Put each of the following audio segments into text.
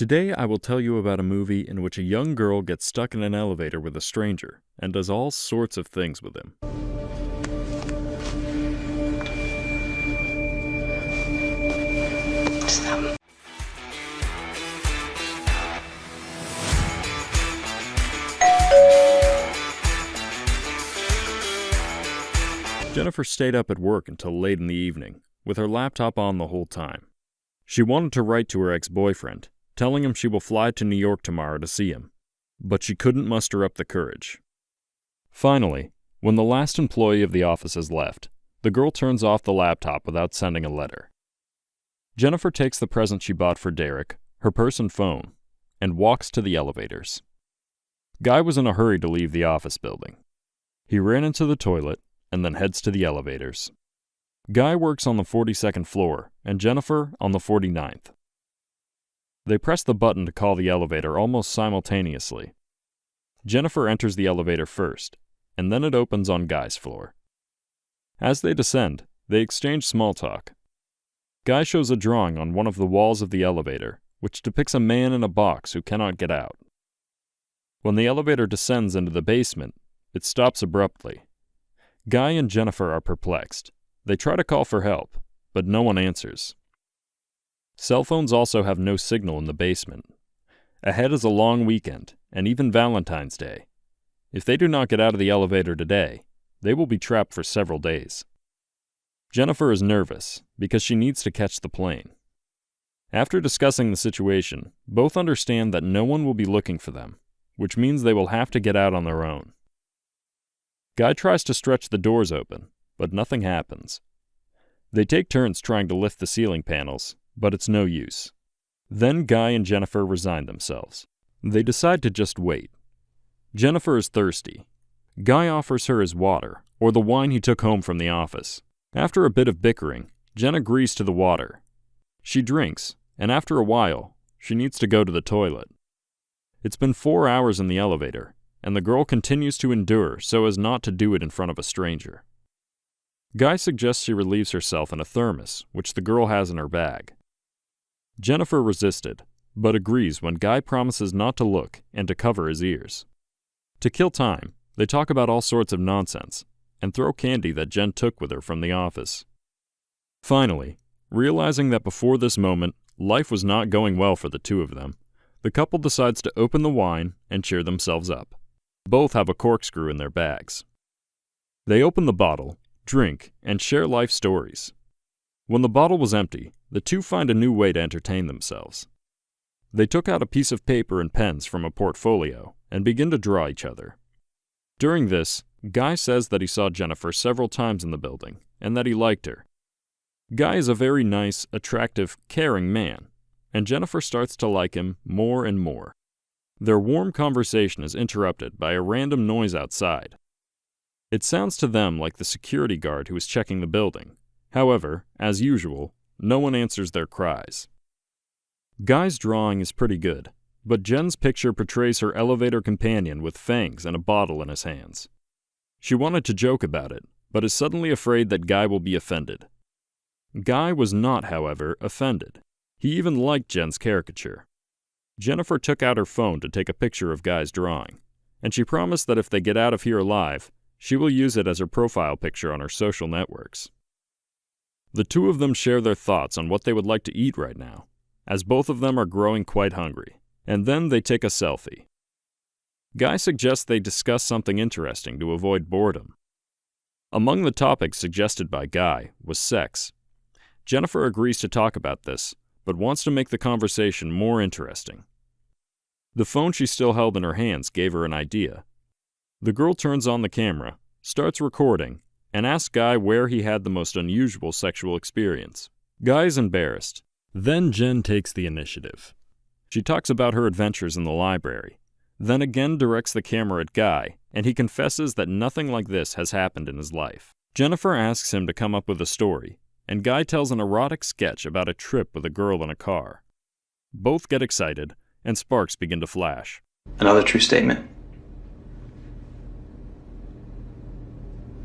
Today I will tell you about a movie in which a young girl gets stuck in an elevator with a stranger and does all sorts of things with him. Jennifer stayed up at work until late in the evening, with her laptop on the whole time. She wanted to write to her ex-boyfriend, telling him she will fly to New York tomorrow to see him, but she couldn't muster up the courage. Finally, when the last employee of the office has left, the girl turns off the laptop without sending a letter. Jennifer takes the present she bought for Derek, her purse and phone, and walks to the elevators. Guy was in a hurry to leave the office building. He ran into the toilet and then heads to the elevators. Guy works on the 42nd floor and Jennifer on the 49th. They press the button to call the elevator almost simultaneously. Jennifer enters the elevator first, and then it opens on Guy's floor. As they descend, they exchange small talk. Guy shows a drawing on one of the walls of the elevator, which depicts a man in a box who cannot get out. When the elevator descends into the basement, it stops abruptly. Guy and Jennifer are perplexed. They try to call for help, but no one answers. Cell phones also have no signal in the basement. Ahead is a long weekend, and even Valentine's Day. If they do not get out of the elevator today, they will be trapped for several days. Jennifer is nervous because she needs to catch the plane. After discussing the situation, both understand that no one will be looking for them, which means they will have to get out on their own. Guy tries to stretch the doors open, but nothing happens. They take turns trying to lift the ceiling panels, but it's no use. Then Guy and Jennifer resign themselves. They decide to just wait. Jennifer is thirsty. Guy offers her his water, or the wine he took home from the office. After a bit of bickering, Jen agrees to the water. She drinks, and after a while, she needs to go to the toilet. It's been 4 hours in the elevator, and the girl continues to endure so as not to do it in front of a stranger. Guy suggests she relieves herself in a thermos, which the girl has in her bag. Jennifer resisted, but agrees when Guy promises not to look and to cover his ears. To kill time, they talk about all sorts of nonsense, and throw candy that Jen took with her from the office. Finally, realizing that before this moment, life was not going well for the two of them, the couple decides to open the wine and cheer themselves up. Both have a corkscrew in their bags. They open the bottle, drink, and share life stories. When the bottle was empty, the two find a new way to entertain themselves. They took out a piece of paper and pens from a portfolio and begin to draw each other. During this, Guy says that he saw Jennifer several times in the building and that he liked her. Guy is a very nice, attractive, caring man, and Jennifer starts to like him more and more. Their warm conversation is interrupted by a random noise outside. It sounds to them like the security guard who is checking the building. However, as usual, no one answers their cries. Guy's drawing is pretty good, but Jen's picture portrays her elevator companion with fangs and a bottle in his hands. She wanted to joke about it, but is suddenly afraid that Guy will be offended. Guy was not, however, offended. He even liked Jen's caricature. Jennifer took out her phone to take a picture of Guy's drawing, and she promised that if they get out of here alive, she will use it as her profile picture on her social networks. The two of them share their thoughts on what they would like to eat right now, as both of them are growing quite hungry, and then they take a selfie. Guy suggests they discuss something interesting to avoid boredom. Among the topics suggested by Guy was sex. Jennifer agrees to talk about this, but wants to make the conversation more interesting. The phone she still held in her hands gave her an idea. The girl turns on the camera, starts recording, and asks Guy where he had the most unusual sexual experience. Guy is embarrassed. Then Jen takes the initiative. She talks about her adventures in the library, then again directs the camera at Guy, and he confesses that nothing like this has happened in his life. Jennifer asks him to come up with a story, and Guy tells an erotic sketch about a trip with a girl in a car. Both get excited, and sparks begin to flash. Another true statement.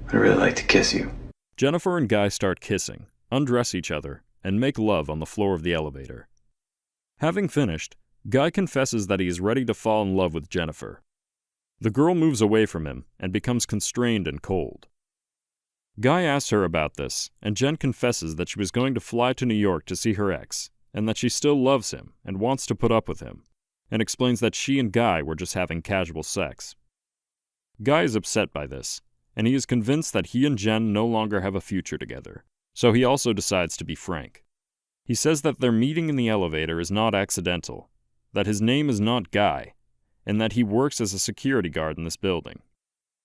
I'd really like to kiss you. Jennifer and Guy start kissing, undress each other, and make love on the floor of the elevator. Having finished, Guy confesses that he is ready to fall in love with Jennifer. The girl moves away from him and becomes constrained and cold. Guy asks her about this, and Jen confesses that she was going to fly to New York to see her ex, and that she still loves him and wants to put up with him, and explains that she and Guy were just having casual sex. Guy is upset by this, and he is convinced that he and Jen no longer have a future together, so he also decides to be frank. He says that their meeting in the elevator is not accidental, that his name is not Guy, and that he works as a security guard in this building.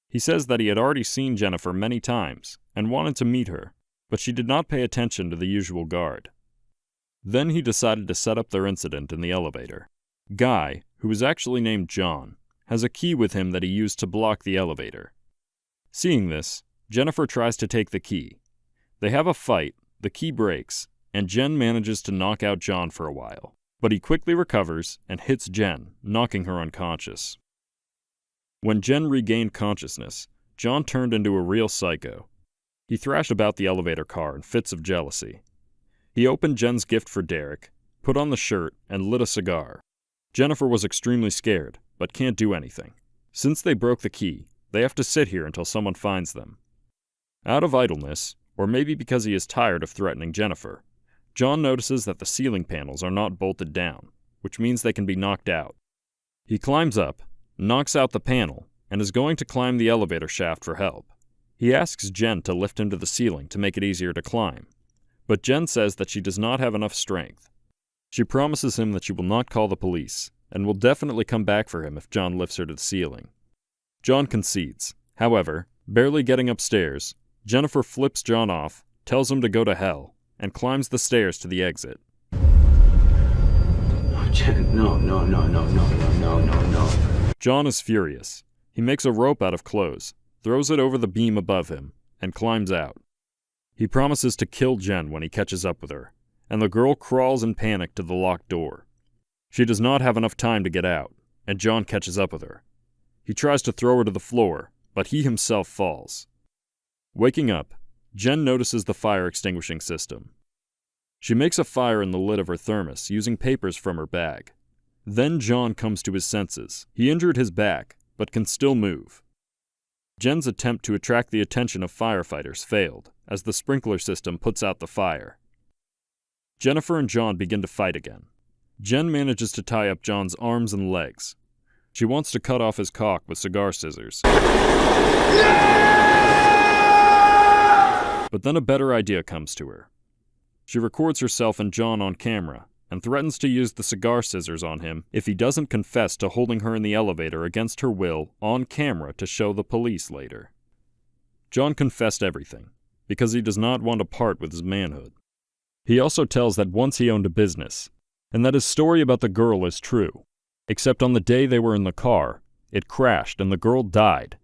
He says that he had already seen Jennifer many times and wanted to meet her, but she did not pay attention to the usual guard. Then he decided to set up their incident in the elevator. Guy, who is actually named John, has a key with him that he used to block the elevator. Seeing this, Jennifer tries to take the key. They have a fight, the key breaks, and Jen manages to knock out John for a while, but he quickly recovers and hits Jen, knocking her unconscious. When Jen regained consciousness, John turned into a real psycho. He thrashed about the elevator car in fits of jealousy. He opened Jen's gift for Derek, put on the shirt, and lit a cigar. Jennifer was extremely scared, but can't do anything. Since they broke the key, they have to sit here until someone finds them. Out of idleness, or maybe because he is tired of threatening Jennifer, John notices that the ceiling panels are not bolted down, which means they can be knocked out. He climbs up, knocks out the panel, and is going to climb the elevator shaft for help. He asks Jen to lift him to the ceiling to make it easier to climb, but Jen says that she does not have enough strength. She promises him that she will not call the police, and will definitely come back for him if John lifts her to the ceiling. John concedes. However, barely getting upstairs, Jennifer flips John off, tells him to go to hell, and climbs the stairs to the exit. No, Jen, no. John is furious. He makes a rope out of clothes, throws it over the beam above him, and climbs out. He promises to kill Jen when he catches up with her, and the girl crawls in panic to the locked door. She does not have enough time to get out, and John catches up with her. He tries to throw her to the floor, but he himself falls. Waking up, Jen notices the fire extinguishing system. She makes a fire in the lid of her thermos using papers from her bag. Then John comes to his senses. He injured his back, but can still move. Jen's attempt to attract the attention of firefighters failed, as the sprinkler system puts out the fire. Jennifer and John begin to fight again. Jen manages to tie up John's arms and legs. She wants to cut off his cock with cigar scissors. But then a better idea comes to her. She records herself and John on camera, and threatens to use the cigar scissors on him if he doesn't confess to holding her in the elevator against her will on camera to show the police later. John confessed everything, because he does not want to part with his manhood. He also tells that once he owned a business, and that his story about the girl is true, except on the day they were in the car, it crashed and the girl died.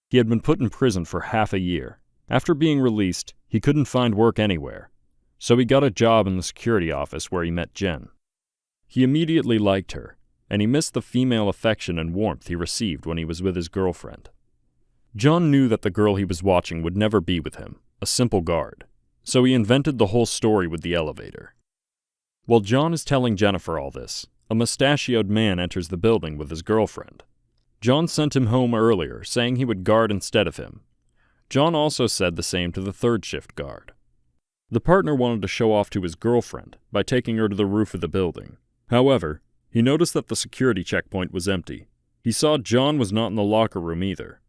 He had been put in prison for half a year. After being released, he couldn't find work anywhere, so he got a job in the security office where he met Jen. He immediately liked her, and he missed the female affection and warmth he received when he was with his girlfriend. John knew that the girl he was watching would never be with him, a simple guard, so he invented the whole story with the elevator. While John is telling Jennifer all this, a mustachioed man enters the building with his girlfriend. John sent him home earlier, saying he would guard instead of him. John also said the same to the third shift guard. The partner wanted to show off to his girlfriend by taking her to the roof of the building. However, he noticed that the security checkpoint was empty. He saw John was not in the locker room either.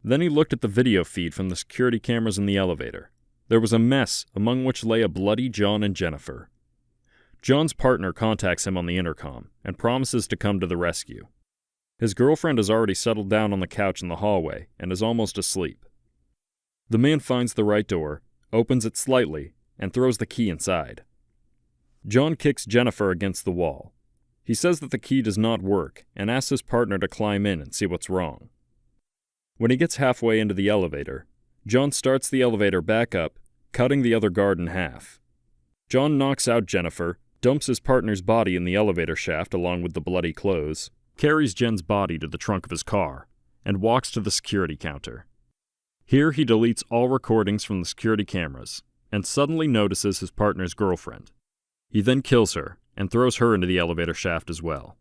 Then he looked at the video feed from the security cameras in the elevator. There was a mess, among which lay a bloody John and Jennifer. John's partner contacts him on the intercom and promises to come to the rescue. His girlfriend has already settled down on the couch in the hallway and is almost asleep. The man finds the right door, opens it slightly, and throws the key inside. John kicks Jennifer against the wall. He says that the key does not work and asks his partner to climb in and see what's wrong. When he gets halfway into the elevator, John starts the elevator back up, cutting the other guard in half. John knocks out Jennifer, dumps his partner's body in the elevator shaft along with the bloody clothes, carries Jen's body to the trunk of his car, and walks to the security counter. Here he deletes all recordings from the security cameras, and suddenly notices his partner's girlfriend. He then kills her, and throws her into the elevator shaft as well.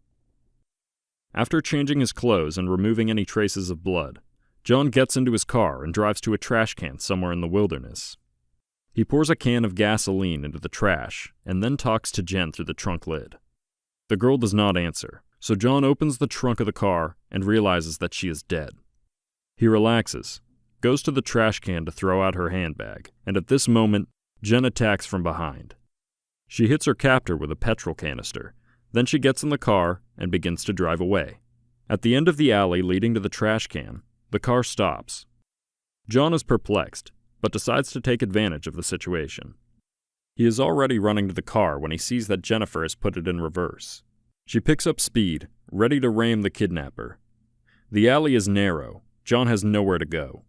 After changing his clothes and removing any traces of blood, John gets into his car and drives to a trash can somewhere in the wilderness. He pours a can of gasoline into the trash and then talks to Jen through the trunk lid. The girl does not answer, so John opens the trunk of the car and realizes that she is dead. He relaxes, goes to the trash can to throw out her handbag, and at this moment, Jen attacks from behind. She hits her captor with a petrol canister. Then she gets in the car and begins to drive away. At the end of the alley leading to the trash can, the car stops. John is perplexed, but decides to take advantage of the situation. He is already running to the car when he sees that Jennifer has put it in reverse. She picks up speed, ready to ram the kidnapper. The alley is narrow. John has nowhere to go.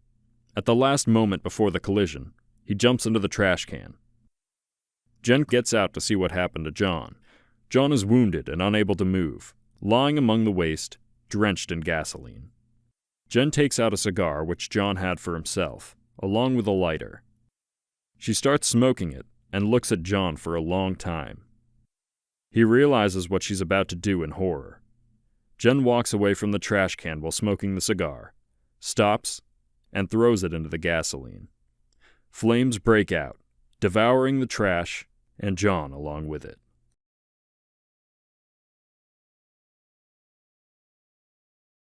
At the last moment before the collision, he jumps into the trash can. Jen gets out to see what happened to John. John is wounded and unable to move, lying among the waste, drenched in gasoline. Jen takes out a cigar which John had for himself, along with a lighter. She starts smoking it and looks at John for a long time. He realizes what she's about to do in horror. Jen walks away from the trash can while smoking the cigar, stops, and throws it into the gasoline. Flames break out, devouring the trash and John along with it.